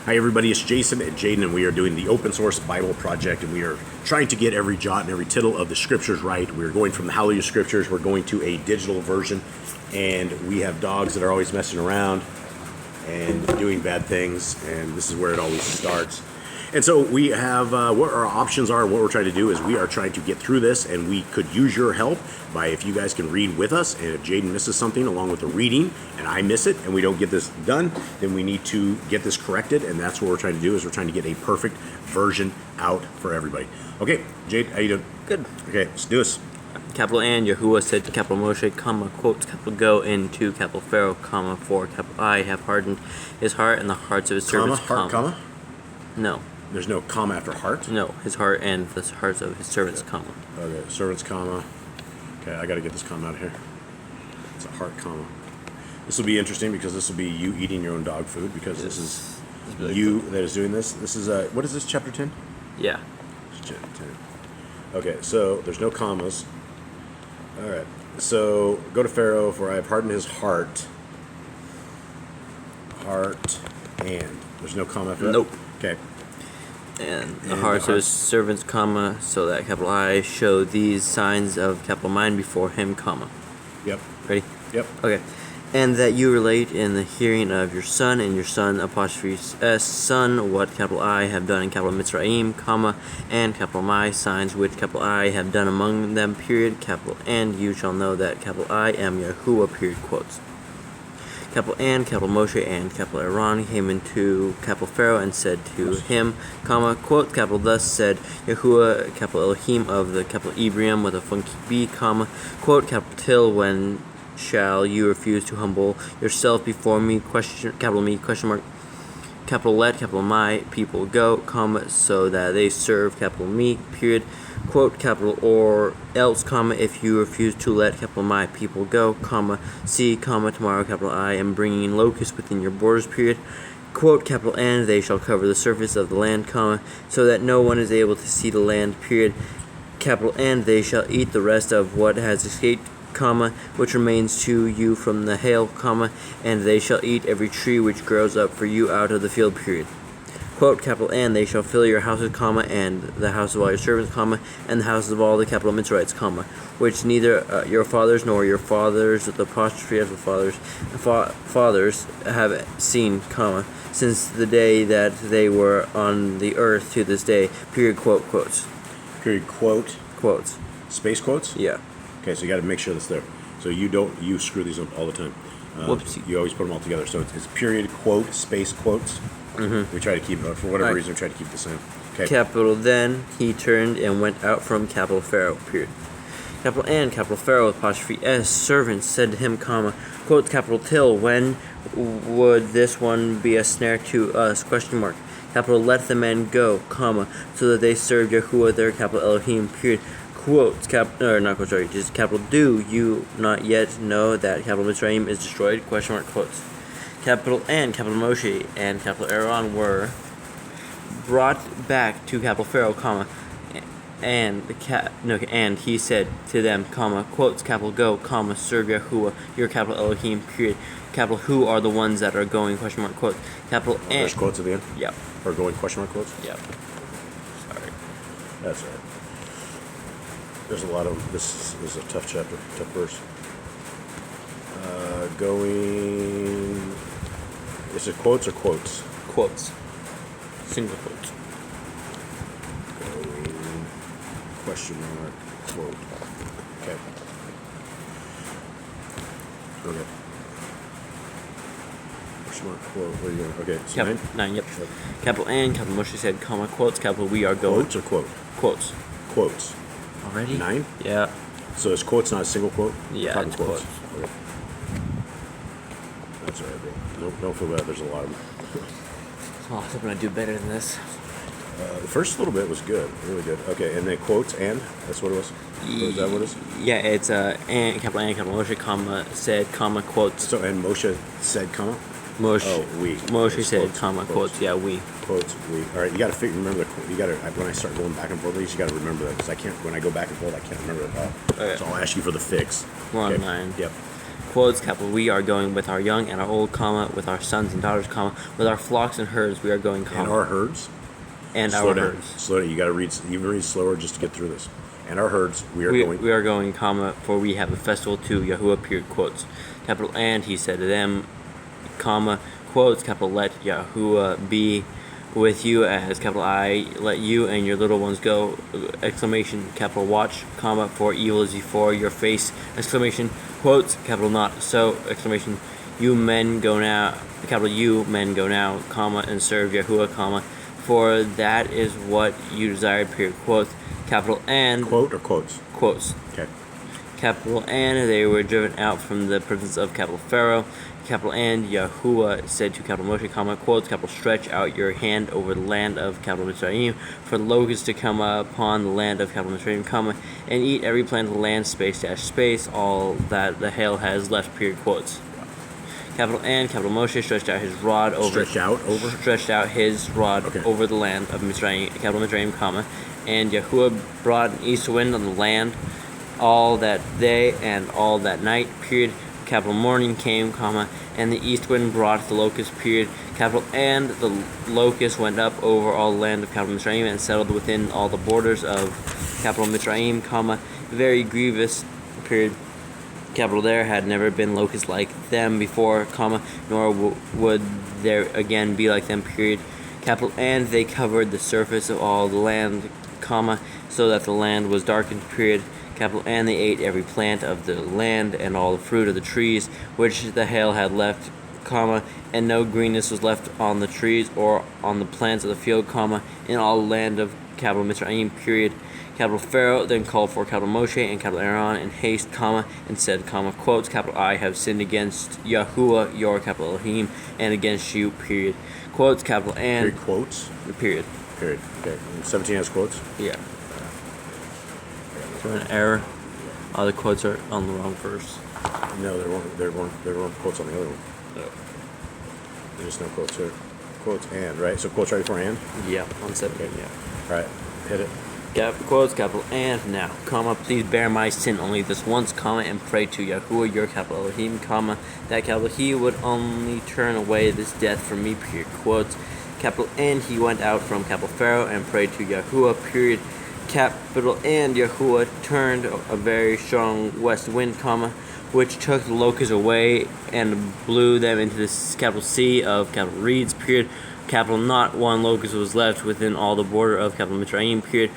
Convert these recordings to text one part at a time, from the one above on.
Hi everybody, it's Jason and Jaden, and we are doing the Open Source Bible Project, and we are trying to get every jot and every tittle of the Scriptures right. We're going from the Hallelujah Scriptures, we're going to a digital version, and we have dogs that are always messing around and doing bad things, and this is where it always starts. And so we have, what our options are, and what we're trying to do is we are trying to get through this, and we could use your help by if you guys can read with us, and if Jaden misses something along with the reading, and I miss it, and we don't get this done, then we need to get this corrected, and that's what we're trying to do, is we're trying to get a perfect version out for everybody. Okay, Jade, how you doing? Good. Okay, let's do this. Capital and Yahuwah said to capital Moshe, comma, quotes, capital go into capital Pharaoh, comma, for capital I have hardened his heart and the hearts of his servants, Comma? No. There's no comma after heart? No, his heart and the hearts of his servants, comma. Okay, servants, comma. Okay, I got to get this comma out of here. It's a heart, comma. This will be interesting because this will be you eating your own dog food, because this is really you cool. That is doing this. This is, what is this, chapter 10? Yeah. Chapter 10. Okay, so there's no commas. All right, so go to Pharaoh, for I have hardened his heart. Heart and. There's no comma after that? Nope. Okay. And the hearts of his servants, comma, so that capital I show these signs of capital mine before him, comma. Yep. Ready? Yep. Okay. And that you relate in the hearing of your son and your son, apostrophe S, son, what capital I have done in capital Mitzrayim, comma, and capital my signs which capital I have done among them, period, capital, and you shall know that capital I am Yahuwah, period, quotes. Capital and capital Moshe and capital Aaron came into capital Pharaoh and said to him, comma, quote, capital thus said Yahuwah, capital Elohim of the capital Ephraim with a funky B, comma, quote, capital till when shall you refuse to humble yourself before me, question mark, capital let, capital my people go, comma, so that they serve capital me, period, quote, capital or else, comma, if you refuse to let capital my people go, comma, see, comma, tomorrow, capital I am bringing locusts within your borders, period, quote, capital and they shall cover the surface of the land, comma, so that no one is able to see the land, period, capital and they shall eat the rest of what has escaped, comma, which remains to you from the hail, comma, and they shall eat every tree which grows up for you out of the field, period. Quote, capital and they shall fill your houses, comma, and the house of all your servants, comma, and the houses of all the capital Mitzrites, comma, which neither your fathers nor your fathers, with the apostrophe of the fathers have seen, comma, since the day that they were on the earth to this day, period, quote, quotes. Period, quote. Quotes. Space quotes? Yeah. Okay, so you got to make sure that's there. So you screw these up all the time. Whoopsie. You always put them all together. So it's period, quote, space quotes. Mm-hmm. We try to keep, for whatever reason, we try to keep the same. Okay. Capital then he turned and went out from capital Pharaoh, period. Capital and capital Pharaoh, apostrophe S, servants said to him, comma, quote, capital till, when would this one be a snare to us, question mark. Capital let the men go, comma, so that they serve Yahuwah their capital Elohim, period. Quotes, just capital, do you not yet know that capital Mitzrayim is destroyed, question mark, quotes. Capital and capital Moshe and capital Aaron were brought back to capital Pharaoh, comma, and he said to them, comma, quotes, capital go, comma, serve Yahuwah, your capital Elohim, period, capital who are the ones that are going, question mark, quotes, capital and. There's quotes at the end? Yep. Or going, question mark, quotes? Yep. Sorry. That's all right. There's a lot of, this is a tough chapter, tough verse. Going, is it quotes or quotes? Quotes. Single quotes. Going, question mark, quote. Okay. Okay. Question mark, quote, where are you going? Okay, so Yep. 9, yep. Capital and capital Moshe said, comma, quotes, capital we are going. Quotes or quote? Quotes. Quotes. Already? 9? Yeah. So is quotes not a single quote? Yeah, it's quotes. Okay. That's alright, bro. Don't feel bad. There's a lot of them. Oh, I hope I'm gonna do better than this. The first little bit was good, really good. Okay, and then quotes and that's what it was. Is that what it is? Yeah, it's and capital Moshe, comma, said, comma, quotes. So and Moshe said, comma. Moshe. Oh, we. Moshe it's said, quotes, comma, quotes. Yeah, we. Quotes, we. All right, you got to remember you got to when I start going back and forth, you got to remember that because I can't. When I go back and forth, I can't remember it all. Okay. So I'll ask you for the fix. We're on okay. 9. Yep. quotes, capital we are going with our young and our old, comma, with our sons and daughters, comma, with our flocks and herds we are going, comma. And our herds. And Slow our down. herds. Slow down. You got to read. You read slower just to get through this. And our herds we are going. We are going, comma, for we have a festival to Yahuwah, period, quotes. Capital and he said to them, comma, quotes, capital let Yahuwah be with you as capital I let you and your little ones go, exclamation, capital watch, comma, for evil is before your face, exclamation, quotes, capital not so, exclamation, you men go now, capital you men go now, comma, and serve Yahuwah, comma, for that is what you desired, period, quotes, capital and Quote or quotes? quotes, Okay. capital and they were driven out from the presence of capital Pharaoh, capital and Yahuwah said to capital Moshe, comma, quotes, capital stretch out your hand over the land of capital Mitzrayim for the locusts to come upon the land of capital Mitzrayim, comma, and eat every plant of the land, space dash space, all that the hail has left, period, quotes. Capital and capital Moshe stretched out his rod over stretched out his rod over the land of Mitzrayim, capital Mitzrayim, comma, and Yahuwah brought an east wind on the land all that day and all that night, period. Capital morning came, comma, and the east wind brought the locust, period. Capital and the locust went up over all the land of capital Mitzrayim and settled within all the borders of capital Mitzrayim, comma, very grievous, period. Capital there had never been locusts like them before, comma, nor would there again be like them, period. Capital and they covered the surface of all the land, comma, so that the land was darkened, period. Capital and they ate every plant of the land and all the fruit of the trees which the hail had left, comma, and no greenness was left on the trees or on the plants of the field, comma, in all the land of capital Mitzrayim, period. Capital Pharaoh then called for capital Moshe and capital Aaron in haste, comma, and said, comma, quotes, capital I have sinned against Yahuwah, your capital Elohim, and against you, period. Quotes, capital and Period, quotes. Period. Period. Okay. And 17 has quotes. Yeah. So an error. All the quotes are on the wrong verse. No, there weren't quotes on the other one. No. There's no quotes here. Quotes and, right? So quotes right before and? Yeah, on 17, yeah. Alright, hit it. Quotes, capital and now, comma, please bear my sin only this once, comma, and pray to Yahuwah, your capital Elohim, comma, that capital he would only turn away this death from me, period, quotes, capital and he went out from capital Pharaoh and prayed to Yahuwah, period, capital and Yahuwah turned a very strong west wind, comma, which took the locusts away and blew them into the capital sea of capital reeds, period, capital not one locust was left within all the border of capital Mitzrayim, period,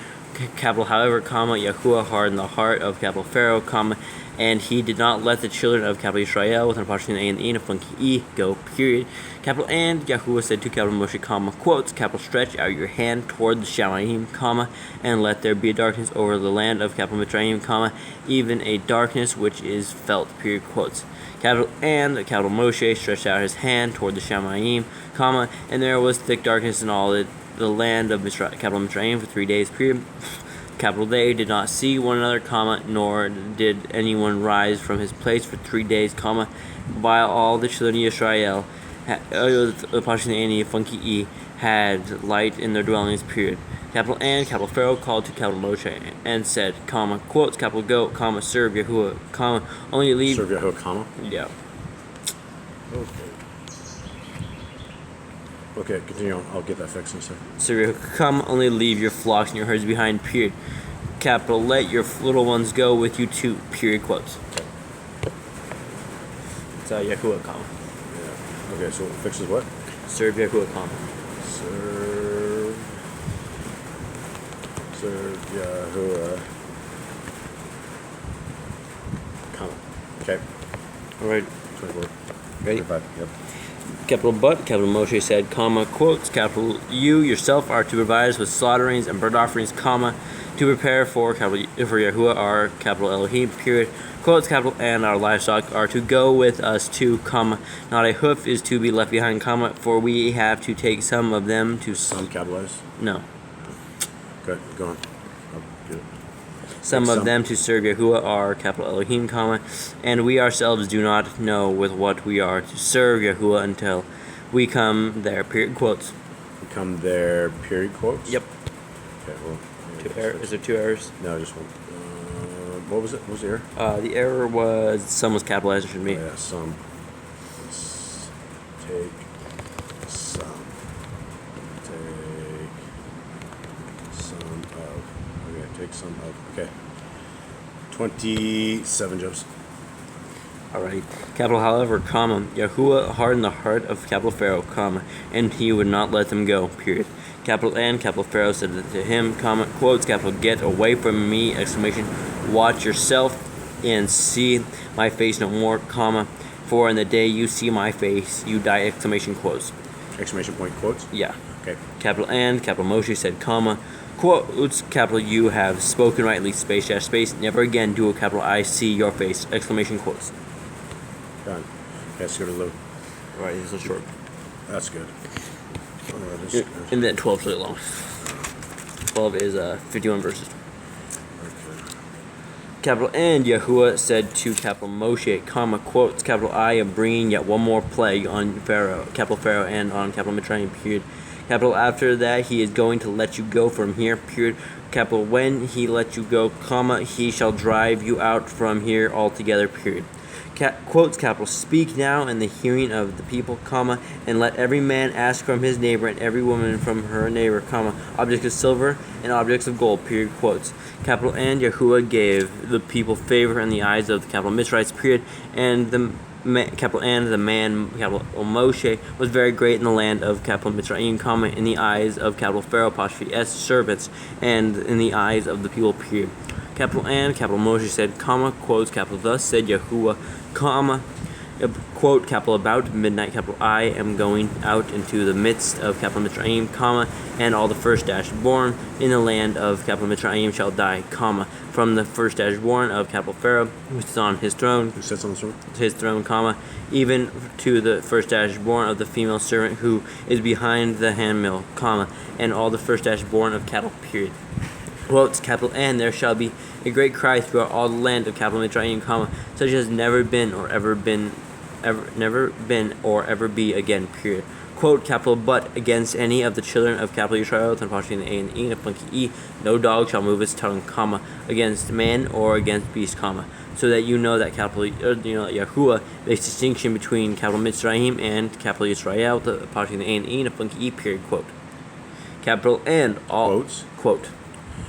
capital however, comma, Yahuwah hardened the heart of capital Pharaoh, comma, and he did not let the children of capital Israel with an apostrophe A and E and a funky E go, period. Capital and Yahuwah said to capital Moshe, comma, quotes, capital stretch out your hand toward the Shamaim, comma, and let there be a darkness over the land of capital Mitzrayim, comma, even a darkness which is felt, period, quotes. Capital and capital Moshe stretched out his hand toward the Shamaim, comma, and there was thick darkness in all the land of capital Mitzrayim for 3 days, period. Capital they did not see one another, comma, nor did anyone rise from his place for 3 days, comma, while all the children of Israel, apostrophe A, funky E, had light in their dwellings, period. Capital and capital Pharaoh called to capital Moshe and said, comma, quotes, capital go, comma, serve Yahuwah, comma, only leave. Serve Yahuwah, comma? Yeah. Okay, continue on. I'll get that fixed in a second. So come, only leave your flocks and your herds behind, period. Capital, let your little ones go with you too, period, quotes. It's Yahuwah, comma. Yeah. Okay, so it fixes what? Serve Yahuwah, comma. Serve Yahuwah, comma. Okay. Alright. 24. Ready? 25, yep. Capital but, capital Moshe said, comma, quotes, capital you yourself are to provide us with slaughterings and burnt offerings, comma, to prepare for Yahuwah our capital Elohim, period, quotes, capital, and our livestock are to go with us too, comma, not a hoof is to be left behind, comma, for we have to take some of them to... Some capitalized? No. Okay, go on. I'll get it. Some of them to serve Yahuwah our capital Elohim, comma, and we ourselves do not know with what we are to serve Yahuwah until we come there, period, quotes. We come there, period, quotes? Yep. Okay, well... Is there 2 errors? No, just one. What was it? What was the error? The error was some was capitalized. It shouldn't be. Yeah, some. Take some. Take some of. Okay, take some of. Okay. 27 jumps. All right. Capital, however, comma, Yahuwah hardened the heart of capital Pharaoh, comma, and he would not let them go, period. Capital N, capital Pharaoh said to him, comma, quotes, capital, get away from me, exclamation, watch yourself and see my face no more, comma, for in the day you see my face, you die, exclamation, quotes. Exclamation point quotes? Yeah. Okay. Capital N, capital Moshe said, comma, quotes, capital, you have spoken rightly, space dash space, never again do a capital I see your face, exclamation, quotes. Done. Okay, let's go to Lou. All right, this is short. That's good. And then 12 is really long. 12 is 51 verses. Okay. Capital and Yahuwah said to capital Moshe, comma, quotes, capital I am bringing yet one more plague on Pharaoh, capital Pharaoh, and on capital Mitzrayim, period. Capital after that he is going to let you go from here, period. Capital when he lets you go, comma, he shall drive you out from here altogether, period. Quotes, capital, speak now in the hearing of the people, comma, and let every man ask from his neighbor and every woman from her neighbor, comma, objects of silver and objects of gold, period, quotes. Capital and Yahuwah gave the people favor in the eyes of the capital Mitzrites, period, and the capital and the man, capital Moshe, was very great in the land of capital Mitzrayim, comma, in the eyes of capital Pharaoh, apostrophe S, servants, and in the eyes of the people, period. Capital and capital Moshe said, comma, quotes, capital, thus said Yahuwah, comma, quote, capital, about midnight, capital, I am going out into the midst of capital Mitzrayim, comma, and all the first dash born in the land of capital Mitzrayim shall die, comma, from the first dash born of capital Pharaoh, who sits on his throne, his throne, comma, even to the first dash born of the female servant who is behind the handmill, comma, and all the first dash born of cattle, period. Quotes, capital, and there shall be a great cry throughout all the land of capital Mitzrayim, comma, such as never been or ever be again, period. Quote, capital, but against any of the children of capital Israel, with an apostrophe in the A and the E and a funky E, no dog shall move its tongue, comma, against man or against beast, comma, so that you know that capital, that Yahuwah makes distinction between capital Mitzrayim and capital Israel, with the apostrophe in the A and the E and a funky E, period, quote. Capital and all quotes, quote.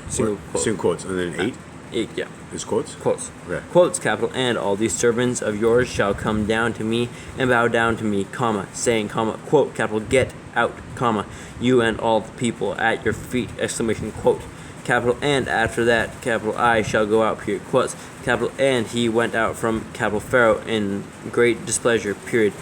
Single quotes, and then 8? 8, yeah. Is quotes? Quotes. Okay. Quotes, capital, and all these servants of yours shall come down to me and bow down to me, comma, saying, comma, quote, capital, get out, comma, you and all the people at your feet, exclamation, quote. Capital, and after that, capital, I shall go out, period, quotes. Capital, and he went out from capital Pharaoh in great displeasure, period.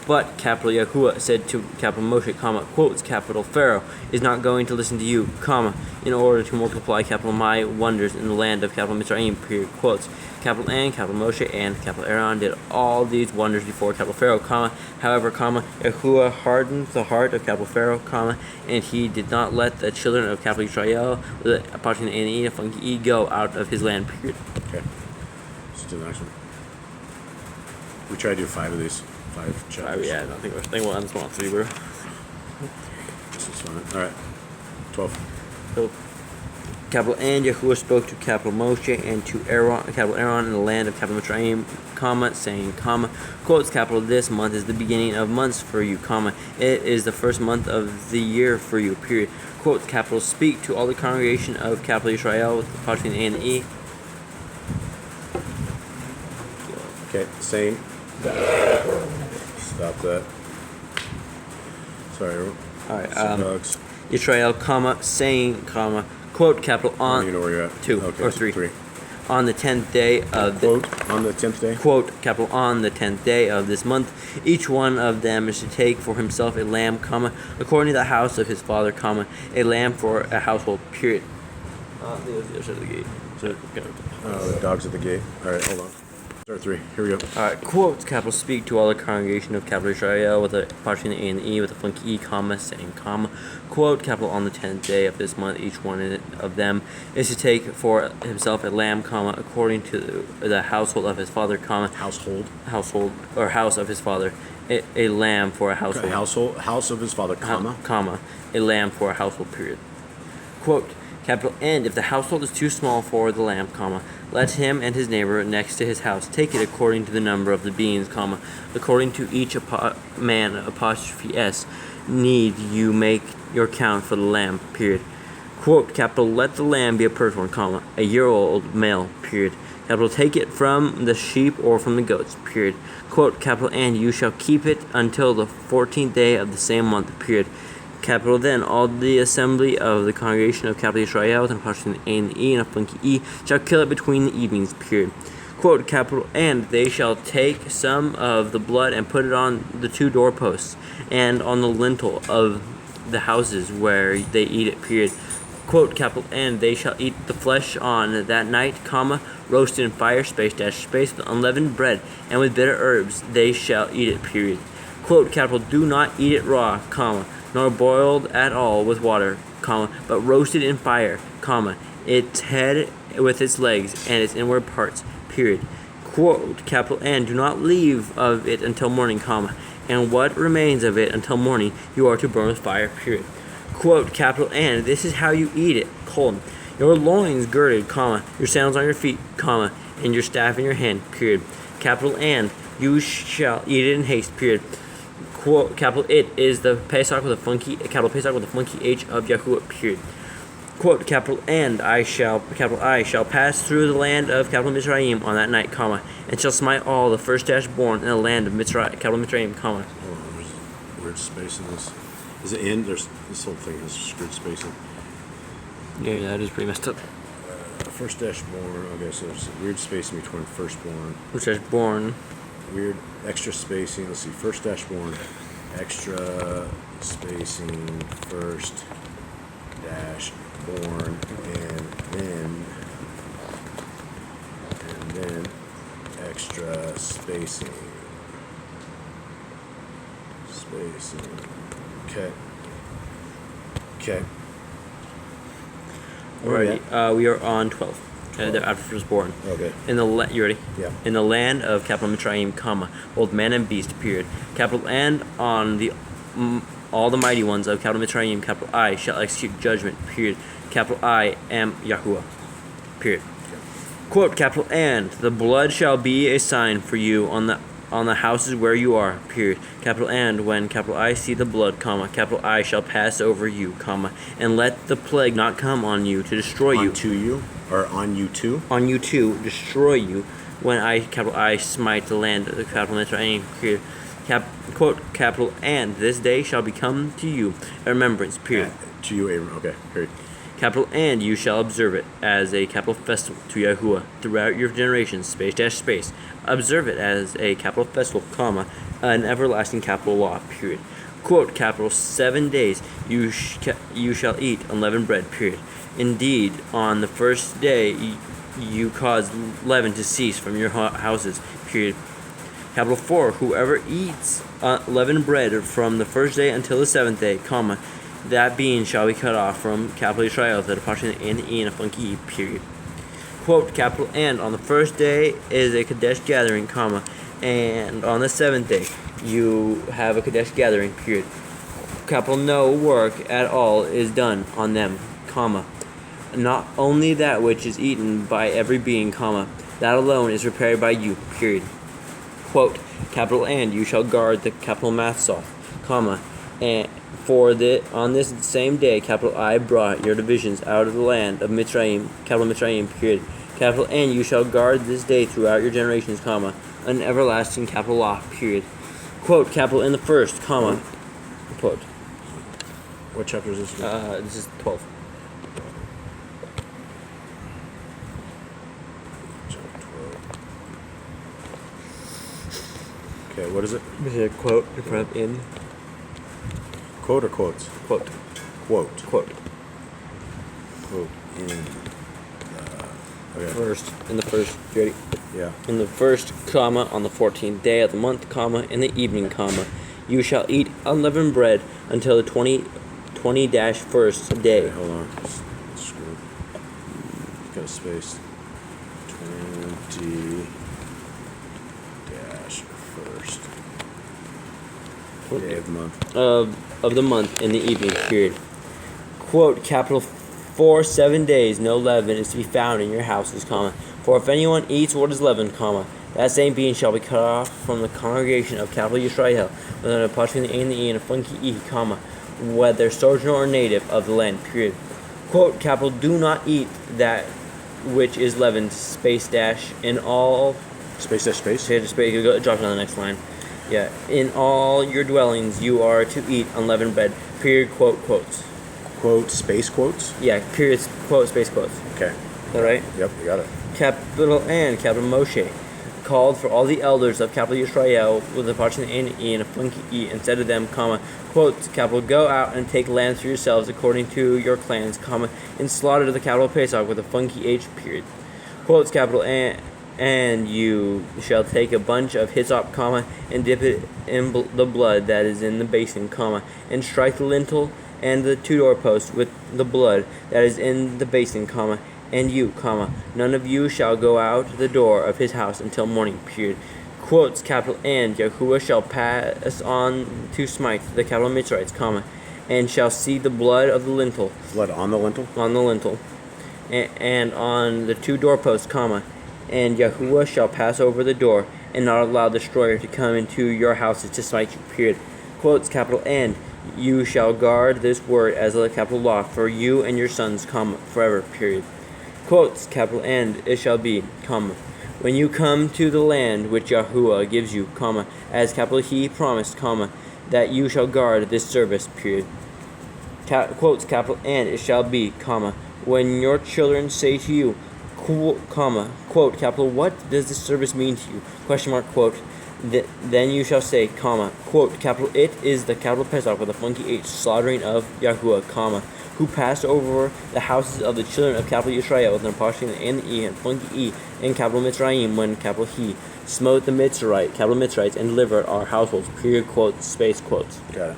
But capital Yahuwah said to capital Moshe, comma, quotes, capital Pharaoh is not going to listen to you, comma, in order to multiply capital my wonders in the land of capital Mitzrayim, period, quotes. Capital and capital Moshe and capital Aaron did all these wonders before capital Pharaoh, comma, however, comma, Yahuwah hardened the heart of capital Pharaoh, comma, and he did not let the children of capital Israel, the apostrophe and E, funky E, go out of his land, period. Okay. Let's do the next one. We try to do 5 of these. 5 chapters. Yeah, I don't think we'll end this one on 3, bro. This is fine. Alright. 12. So, capital and Yahuwah spoke to capital Moshe and to Aaron, capital Aaron in the land of capital Mitzrayim, comma, saying, comma, quotes, capital, this month is the beginning of months for you, comma, it is the first month of the year for you, period. Quotes, capital, speak to all the congregation of capital Israel with the apostrophe in A and E. Okay, same. Stop that. Sorry, everyone. Alright, dogs. Israel, comma, saying, comma, quote, capital, on, You know where you're at. 2, Okay, or so 3. 3. On the 10th day of Quote, on the 10th day? quote, capital, on the 10th day of this month, each one of them is to take for himself a lamb, comma, according to the house of his father, comma, a lamb for a household, period. The other side of the gate. The dogs at the gate. Alright, hold on. Start 3. Here we go. Alright, quotes, capital, speak to all the congregation of capital Israel with a apostrophe in the A and the E with a funky E, comma, saying, comma, quote, capital, on the 10th day of this month, each one of them is to take for himself a lamb, comma, according to the household of his father, comma, household, or house of his father, a lamb for a household. Okay, house of his father, comma. Comma, a lamb for a household, period. Quote, Capital N, if the household is too small for the lamb, comma, let him and his neighbor next to his house take it according to the number of the beings, comma, according to each man, apostrophe S, need you make your count for the lamb, period. Quote, capital, let the lamb be a purged one, comma, a year-old male, period. Capital, take it from the sheep or from the goats, period. Quote, capital, and you shall keep it until the 14th day of the same month, period. Capital, then all the assembly of the congregation of capital Israel and apostrophe A and the E and apostrophe E shall kill it between the evenings, period. Quote, capital, and they shall take some of the blood and put it on the 2 doorposts and on the lintel of the houses where they eat it, period. Quote, capital, and they shall eat the flesh on that night, comma, roasted in fire, space, with unleavened bread, and with bitter herbs they shall eat it, period. Quote, capital, do not eat it raw, comma, nor boiled at all with water, comma, but roasted in fire, comma, its head with its legs and its inward parts, period. Quote, capital, and do not leave of it until morning, comma, and what remains of it until morning you are to burn with fire, period. Quote, capital, and this is how you eat it, colon, your loins girded, comma, your sandals on your feet, comma, and your staff in your hand, period. Capital, and you shall eat it in haste, period. Quote, capital, it is the Pesach with a funky, capital Pesach with a funky H of Yahuwah, period. Quote, capital, and I shall pass through the land of capital Mizraim on that night, comma, and shall smite all the first born in the land of Mizraim, capital Mizraim, comma. Oh, there's a weird space in this. Is it in? There's this whole thing has screwed spacing. Yeah, that is pretty messed up. First born. Okay, so there's a weird spacing between firstborn. First born. Weird extra spacing. Let's see. First born. Extra spacing. First born, and then extra spacing. Okay. Alrighty. We are on 12. After first born. Okay. You ready? Yeah. In the land of capital Mitzrayim, comma, both man and beast, period. Capital, and on the all the mighty ones of capital Mitzrayim, capital I, shall execute judgment, period. Capital I am Yahuwah, period. Okay. Quote, capital, and the blood shall be a sign for you on the houses where you are, period. Capital, and when capital I see the blood, comma, capital I shall pass over you, comma, and let the plague not come on you to destroy you. To you? Or on you too? On you too, destroy you, when I, capital I, smite the land of the capital Mitzrayim, period. Quote, capital, and this day shall become to you a remembrance, period. To you, Abram. Okay, period. Capital, and you shall observe it as a capital festival to Yahuwah throughout your generations, space. Observe it as a capital festival, comma, an everlasting capital law, period. Quote, capital, 7 days you shall eat unleavened bread, period. Indeed, on the first day you cause leaven to cease from your houses, period. Capital 4, whoever eats leavened bread from the first day until the 7th day, comma, that being shall be cut off from capital Israel, the departure and the E and a funky E, period. Quote, capital, and on the first day is a Kadesh gathering, comma, and on the 7th day you have a Kadesh gathering, period. Capital, no work at all is done on them, comma, not only that which is eaten by every being, comma, that alone is prepared by you, period. Quote, capital, and you shall guard the capital Matzah, comma, and on this same day, capital I brought your divisions out of the land of Mitzrayim, capital Mitzrayim, period. Capital, and you shall guard this day throughout your generations, comma, an everlasting capital law, period. Quote, capital, in the first, comma, quote. What chapter is this? This is 12. Chapter 12. Okay, what is it? This is a quote in front of in. Quote or quotes? Quote. Quote. Quote. Quote in okay. First, in the first, you ready? Yeah. In the first, comma, on the 14th day of the month, comma, in the evening, comma, you shall eat unleavened bread until the 20-1st day. Okay, hold on. Screw. Got a space. 20-1st day of the month. Of the month in the evening, period. Quote, capital For 7 days no leaven is to be found in your houses, comma. For if anyone eats what is leavened, comma, that same being shall be cut off from the congregation of capital Yisrael, with an apostrophe in the A and the E and a funky E, comma, whether sojourner or native of the land, period. Quote, capital, do not eat that which is leavened, space dash, in all... Space dash space? Space, go, drop it on the next line. Yeah, in all your dwellings you are to eat unleavened bread, period, quote, quotes. Quote, space quotes? Yeah, period, quote, space quotes. Okay. Is that right? Yep, you got it. Capital and capital Moshe called for all the elders of capital Yisrael with a apostrophe and an E and a funky E, and said to them, comma, quote, capital, go out and take lands for yourselves according to your clans, comma, and slaughter the capital Pesach with a funky H, period. Quotes, capital, and you shall take a bunch of hyssop, comma, and dip it in the blood that is in the basin, comma, and strike the lintel and the two doorposts with the blood that is in the basin, comma, and you, comma, none of you shall go out the door of his house until morning, period. Quotes, capital, and Yahuwah shall pass on to smite the capital Mitzrites, comma, and shall see the blood of the lintel. Blood on the lintel? On the lintel. And on the two doorposts, comma, and Yahuwah shall pass over the door, and not allow the destroyer to come into your houses to smite you, period. Quotes, capital, and you shall guard this word as a capital law for you and your sons, comma, forever, period. Quotes, capital, and it shall be, comma, when you come to the land which Yahuwah gives you, comma, as capital he promised, comma, that you shall guard this service, period. Quotes, capital, and it shall be, comma, when your children say to you, comma, quote, capital, what does this service mean to you? Question mark, quote, then you shall say, comma, quote, capital, it is the capital Pesach with a funky H, slaughtering of Yahuwah, comma, who passed over the houses of the children of capital Yisrael with an apostrophe and the E and funky E in capital Mitzrayim when capital he smote the capital Mitzrites and delivered our households, period, quotes, space quotes. Got it.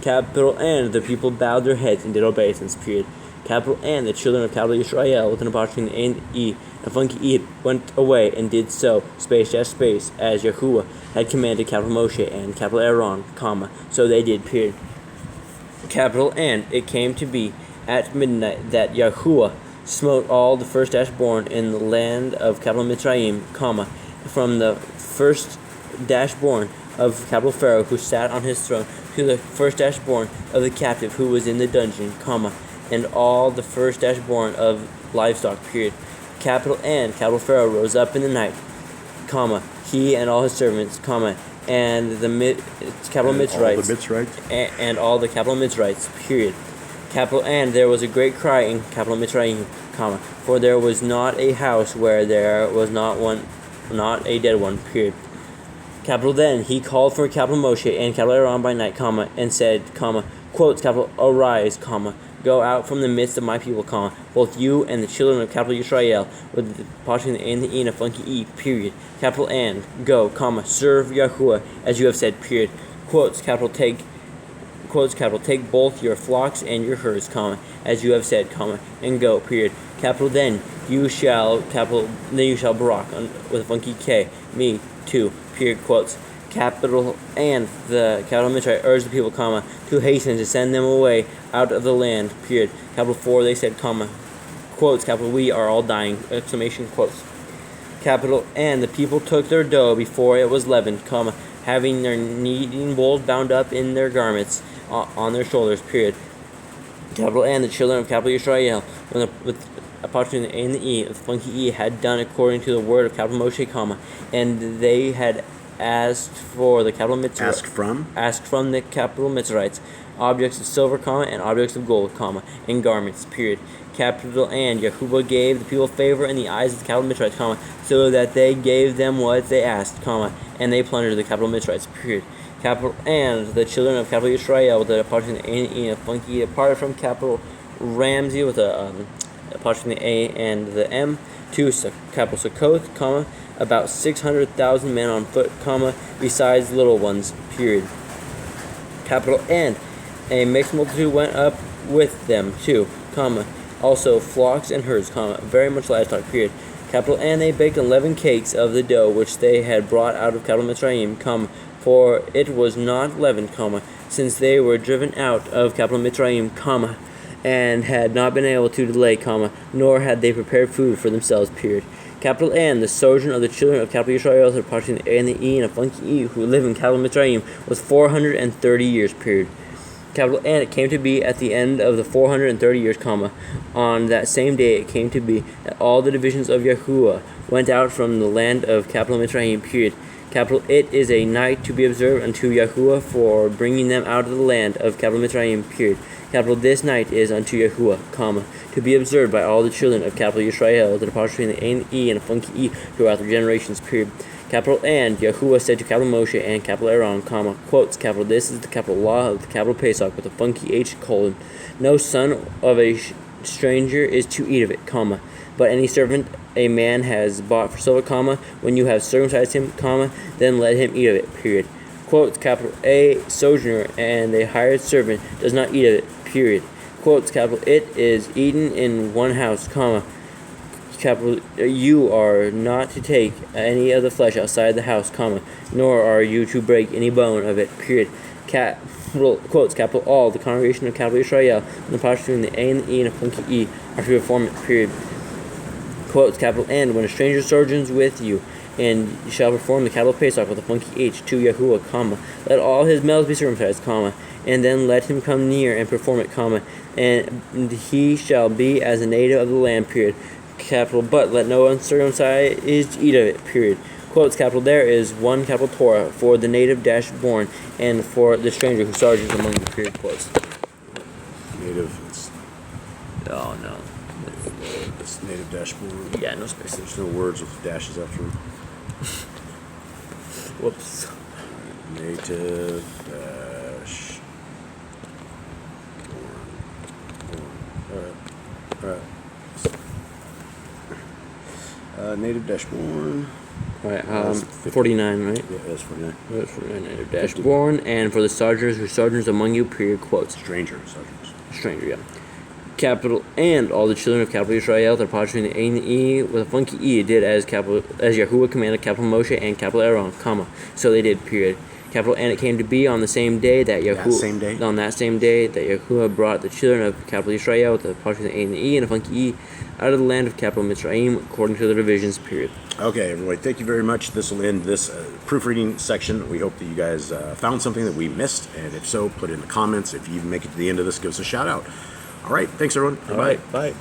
Capital and the people bowed their heads and did obeisance, period. Capital and the children of capital Yisrael with an apostrophe and E and funky E went away and did so, space dash space, as Yahuwah had commanded capital Moshe and capital Aaron, comma, so they did, period. Capital, and it came to be at midnight that Yahuwah smote all the first born in the land of capital Mitzrayim, comma, from the first born of capital Pharaoh who sat on his throne to the first born of the captive who was in the dungeon, comma, and all the first born of livestock, period. Capital and capital Pharaoh rose up in the night, comma, he and all his servants, comma, and the capital Mitzrites, and all the capital Mitzrites, period. Capital, and there was a great cry in capital Mitzrayim, comma, for there was not a house where there was not a dead one, period. Capital, then he called for capital Moshe and capital Aaron by night, comma, and said, comma, quotes, capital, arise, comma, go out from the midst of my people, comma, both you and the children of capital Yisrael, with the apostrophe and the E and a funky E, period. Capital, and go, comma, serve Yahuwah as you have said, period. Quotes, capital, take both your flocks and your herds, comma, as you have said, comma, and go, period. Capital, then you shall Barak with a funky K, me too, period. Quotes, capital, and the capital Mitzrayim urged the people, comma, to hasten to send them away out of the land, period. Capital 4, they said, comma, quotes, capital, we are all dying, exclamation, quotes. Capital, and the people took their dough before it was leavened, comma, having their kneading bowls bound up in their garments on their shoulders, period. Capital, and the children of capital Yisrael, with apostrophe and the E, the funky E, had done according to the word of capital Moshe, comma, and they had asked for the capital Mitzrites. Asked from the capital Mitzrites objects of silver, comma, and objects of gold, comma, and garments, period. Capital, and Yahuwah gave the people favor in the eyes of the capital Mitzrites, comma, so that they gave them what they asked, comma, and they plundered the capital Mitzrites, period. Capital, and the children of capital Yisrael with the apostrophe and E and funky departed from capital Ramsey with a apostrophe A and the M to capital Succoth, comma, about 600,000 men on foot, comma, besides little ones, period. Capital, and a mixed multitude went up with them too, comma, also flocks and herds, comma, very much livestock, period. Capital, and they baked 11 cakes of the dough which they had brought out of capital Mitzrayim, comma, for it was not leavened, comma, since they were driven out of capital Mitzrayim, comma, and had not been able to delay, comma, nor had they prepared food for themselves, period. Capital N, the sojourn of the children of capital Israel, the approaching the A and the E and a funky E, who live in capital Mitzrayim, was 430 years, period. Capital N, it came to be at the end of the 430 years, comma, on that same day it came to be that all the divisions of Yahuwah went out from the land of capital Mitzrayim, period. Capital It is a night to be observed unto Yahuwah for bringing them out of the land of capital Mitzrayim, period. Capital This night is unto Yahuwah, comma, to be observed by all the children of capital Yisrael, the apostrophe in the A and the E and a funky E throughout their generations, period. Capital And, Yahuwah said to capital Moshe and capital Aaron, comma, quotes, capital This is the capital law of the capital Pesach with a funky H colon. No son of a stranger is to eat of it, comma, but any servant a man has bought for silver, comma, when you have circumcised him, comma, then let him eat of it, period. Quotes, capital A, sojourner and a hired servant does not eat of it, period. Quotes, capital It is eaten in one house, comma, capital You are not to take any of the flesh outside the house, comma, nor are you to break any bone of it, period. Capital, quotes, capital All, the congregation of capital Israel, and the apostrophe in the A and the E and a funky E are to perform it, period. Quotes, capital N, when a stranger sojourns with you, and you shall perform the capital Pesach with a funky H to Yahuwah, comma, let all his males be circumcised, comma, and then let him come near and perform it, comma, and he shall be as a native of the land, period. Capital But let no uncircumcised eat of it, period. Quotes, capital There is one capital Torah for the native dash born and for the stranger who sojourns among you, period. Quotes. Native. It's, Oh no. it's native dash born. Yeah, no space. There's no words with dashes after them. Whoops. Native dash born. Alright. Native dash born. Alright, 49, right? Yeah, that's 49. That's 49, native dash born, and for the sojourners who sojourns among you, period. Quotes. Stranger subjects. Stranger, yeah. Capital And all the children of capital Israel, their apostrophe in the A and the E with a funky E did as Yahuwah commanded capital Moshe and capital Aaron, comma, so they did, period. Capital And it came to be on the same day that Yahuwah on that same day that Yahuwah brought the children of capital Israel with the apostrophe in the A and the E and a funky E out of the land of capital Mitzrayim according to the divisions, period. Okay, everybody, thank you very much. This will end this proofreading section. We hope that you guys found something that we missed, and if so, put it in the comments. If you make it to the end of this, give us a shout out. All right, thanks everyone. All right, bye.